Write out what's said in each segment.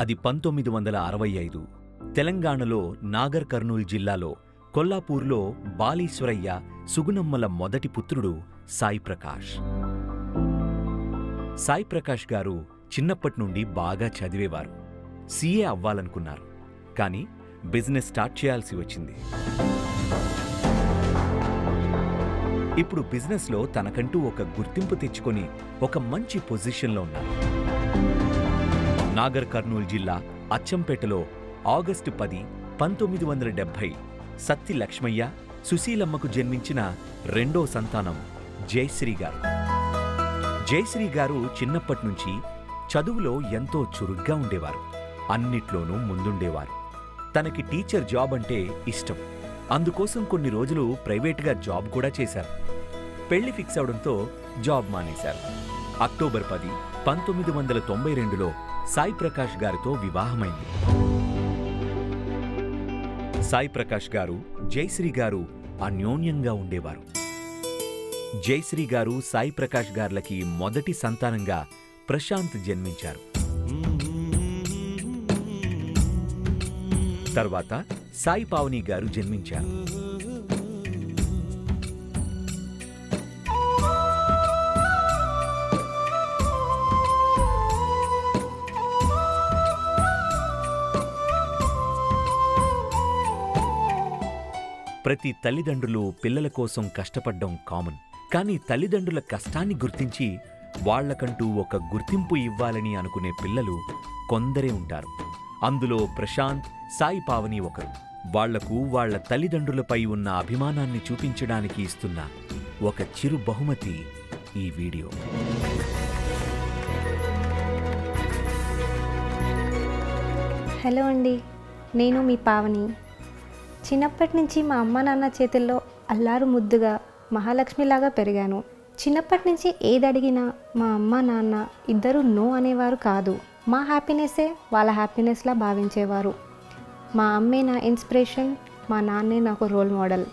అది 1965 తెలంగాణలో నాగర్ కర్నూల్ జిల్లాలో కొల్లాపూర్లో బాలీశ్వరయ్య సుగుణమ్మల మొదటి పుత్రుడు సాయి ప్రకాష్. సాయి ప్రకాష్ గారు చిన్నప్పట్నుండి బాగా చదివేవారు. సీఏ అవ్వాలనుకున్నారు. కానీ బిజినెస్ స్టార్ట్ చేయాల్సి వచ్చింది. ఇప్పుడు బిజినెస్లో తనకంటూ ఒక గుర్తింపు తెచ్చుకొని ఒక మంచి పొజిషన్లో ఉన్నారు. నాగర్ కర్నూల్ జిల్లా అచ్చంపేటలో ఆగస్టు 10, 1970 సత్తి లక్ష్మయ్య, సుశీలమ్మకు జన్మించిన రెండో సంతానం జయశ్రీ గారు. జయశ్రీ గారు చిన్నప్పట్నుంచి చదువులో ఎంతో చురుగ్గా ఉండేవారు. అన్నిట్లోనూ ముందుండేవారు. తనకి టీచర్ జాబ్ అంటే ఇష్టం. అందుకోసం కొన్ని రోజులు ప్రైవేటుగా జాబ్ కూడా చేశారు. పెళ్లి ఫిక్స్ అవడంతో జాబ్ మానేశారు. అక్టోబర్ 10, 1992లో సాయి ప్రకాష్ గారితో వివాహమైంది. సాయి ప్రకాష్ గారు, జయశ్రీ గారు అన్యోన్యంగా ఉండేవారు. జయశ్రీ గారు, సాయి ప్రకాష్ గార్లకి మొదటి సంతానంగా ప్రశాంత్ జన్మించారు. తర్వాత సాయి పావని గారు జన్మించారు. ప్రతి తల్లిదండ్రులు పిల్లల కోసం కష్టపడ్డం కామన్. కానీ తల్లిదండ్రుల కష్టాన్ని గుర్తించి వాళ్లకంటూ ఒక గుర్తింపు ఇవ్వాలని అనుకునే పిల్లలు కొందరే ఉంటారు. అందులో ప్రశాంత్, సాయి పావని ఒకరు. వాళ్లకు వాళ్ల తల్లిదండ్రులపై ఉన్న అభిమానాన్ని చూపించడానికి ఇస్తున్న ఒక చిరు బహుమతి ఈ వీడియో. హలో అండి, నేను మీ పావని. చిన్నప్పటి నుంచి మా అమ్మ నాన్న చేతుల్లో అల్లారు ముద్దుగా మహాలక్ష్మిలాగా పెరిగాను. చిన్నప్పటి నుంచి ఏది అడిగినా మా అమ్మ నాన్న ఇద్దరు నో అనేవారు కాదు. మా హ్యాపీనెస్సే వాళ్ళ హ్యాపీనెస్లా భావించేవారు. మా అమ్మే నా ఇన్స్పిరేషన్, మా నాన్నే నాకు రోల్ మోడల్.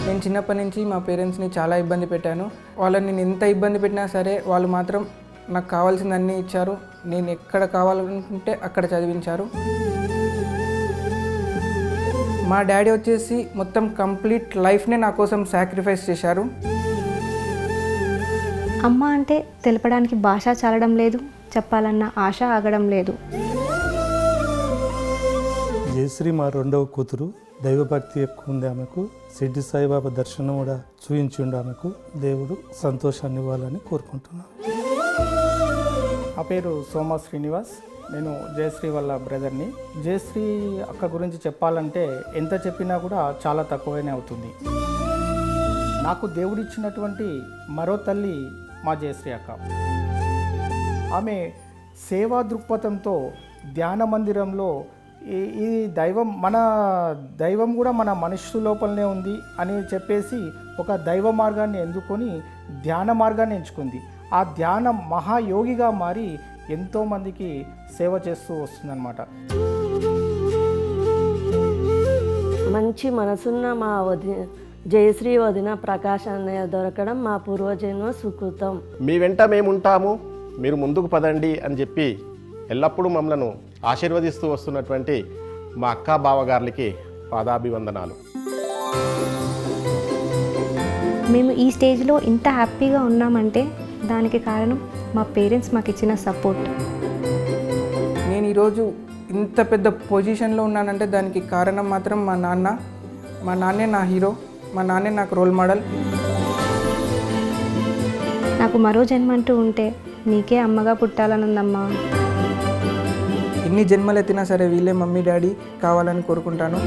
నేను చిన్నప్పటి నుంచి మా పేరెంట్స్ని చాలా ఇబ్బంది పెట్టాను. వాళ్ళని నేను ఎంత ఇబ్బంది పెట్టినా సరే వాళ్ళు మాత్రం నాకు కావాల్సిందన్నీ ఇచ్చారు. నేను ఎక్కడ కావాలనుకుంటే అక్కడ చదివించారు. మా డాడీ వచ్చేసి మొత్తం కంప్లీట్ లైఫ్నే నా కోసం సాక్రిఫైస్ చేశారు. అమ్మ అంటే తెలపడానికి భాష చాలడం లేదు, చెప్పాలన్న ఆశ ఆగడం లేదు. జయశ్రీ మా రెండవ కూతురు. దైవభక్తి ఎక్కువ ఉంది ఆమెకు. సిద్ధి సాయిబాబా దర్శనం కూడా చూయించిండు ఆమెకు. దేవుడు సంతోషాన్ని ఇవ్వాలని కోరుకుంటున్నాను. నా పేరు సోమ శ్రీనివాస్. నేను జయశ్రీ వాళ్ళ బ్రదర్ని. జయశ్రీ అక్క గురించి చెప్పాలంటే ఎంత చెప్పినా కూడా చాలా తక్కువనే అవుతుంది. నాకు దేవుడిచ్చినటువంటి మరో తల్లి మా జయశ్రీ అక్క. ఆమె సేవా దృక్పథంతో ధ్యాన మందిరంలో ఈ దైవం, మన దైవం కూడా మన మనుషుల లోపలనే ఉంది అని చెప్పేసి ఒక దైవ మార్గాన్ని ఎన్నుకొని ధ్యాన మార్గాన్ని ఎంచుకుంది. ఆ ధ్యానం మహాయోగిగా మారి ఎంతోమందికి సేవ చేస్తూ వస్తుందన్నమాట. మంచి మనసున్న మా జయశ్రీ వదిన ప్రకాష్ అన్నయ్య దొరకడం మా పూర్వజన్మ సుకృతం. మీ వెంట మేముంటాము, మీరు ముందుకు పదండి అని చెప్పి ఎల్లప్పుడూ మమ్మలను ఆశీర్వదిస్తూ వస్తున్నటువంటి మా అక్కా బావగార్లకి పాదాభివందనాలు. మేము ఈ స్టేజ్లో ఇంత హ్యాపీగా ఉన్నామంటే దానికి కారణం మా పేరెంట్స్ మాకు ఇచ్చిన సపోర్ట్. నేను ఈరోజు ఇంత పెద్ద పొజిషన్లో ఉన్నానంటే దానికి కారణం మాత్రం మా నాన్న. మా నాన్నే నా హీరో, మా నాన్నే నాకు రోల్ మోడల్. నాకు మరో జన్మ అంటూ ఉంటే నీకే అమ్మగా పుట్టాలనుందమ్మా. ఎన్ని జన్మలు ఎత్తినా సరే వీళ్ళే మమ్మీ డాడీ కావాలని కోరుకుంటాను.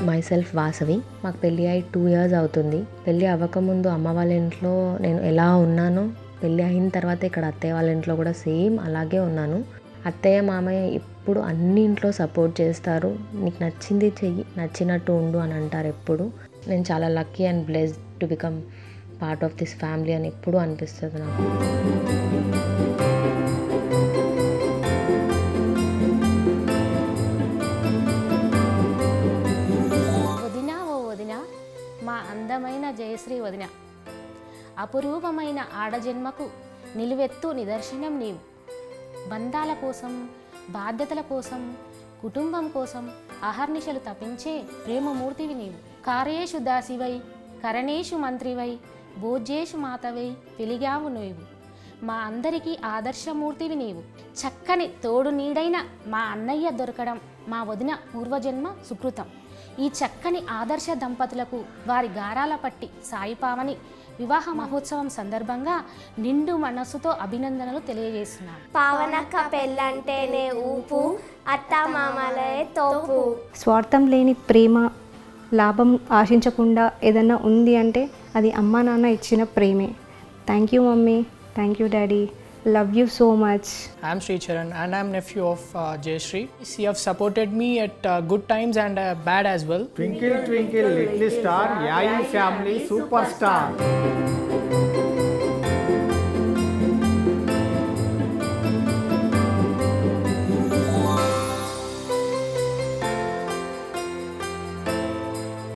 మైసెల్ఫ్ వాసవి. మాకు పెళ్ళి అయి 2 years అవుతుంది. పెళ్ళి అవ్వకముందు అమ్మ వాళ్ళ ఇంట్లో నేను ఎలా ఉన్నానో పెళ్ళి అయిన తర్వాత ఇక్కడ అత్తయ్య వాళ్ళ ఇంట్లో కూడా సేమ్ అలాగే ఉన్నాను. అత్తయ్య మామయ్య ఎప్పుడు అన్ని ఇంట్లో సపోర్ట్ చేస్తారు. నీకు నచ్చింది చెయ్యి, నచ్చినట్టు ఉండు అని అంటారు ఎప్పుడు. నేను చాలా lucky and blessed to become part of this family అని ఎప్పుడు అనిపిస్తుంది నాకు. అందమైన జయశ్రీ వదిన. అపురూపమైన ఆడజన్మకు నిలువెత్తు నిదర్శనం నీవు. బంధాల కోసం, బాధ్యతల కోసం, కుటుంబం కోసం అహర్నిశలు తపించే ప్రేమమూర్తివి నీవు. కార్యేషు దాసివై, కరణేషు మంత్రివై, భోజ్యేషు మాతవై వెలిగావు నీవు. మా అందరికీ ఆదర్శమూర్తివి నీవు. చక్కని తోడు నీడైన మా అన్నయ్య దొరకడం మా వదిన పూర్వజన్మ సుకృతం. ఈ చక్కని ఆదర్శ దంపతులకు వారి గారాల పట్టి సాయిపావని వివాహ మహోత్సవం సందర్భంగా నిండు మనస్సుతో అభినందనలు తెలియజేస్తున్నాను. పావనక్క పెళ్ళంటేనే ఊపు, అత్త మామలే తోపు. స్వార్థం లేని ప్రేమ, లాభం ఆశించకుండా ఏదన్నా ఉంది అంటే అది అమ్మా నాన్న ఇచ్చిన ప్రేమే. Thank you mummy, thank you daddy, love you so much. I am Sri Charan and I am nephew of Jayashree. She have supported me at good times and bad as well. Twinkle twinkle little star, Yayi family superstar.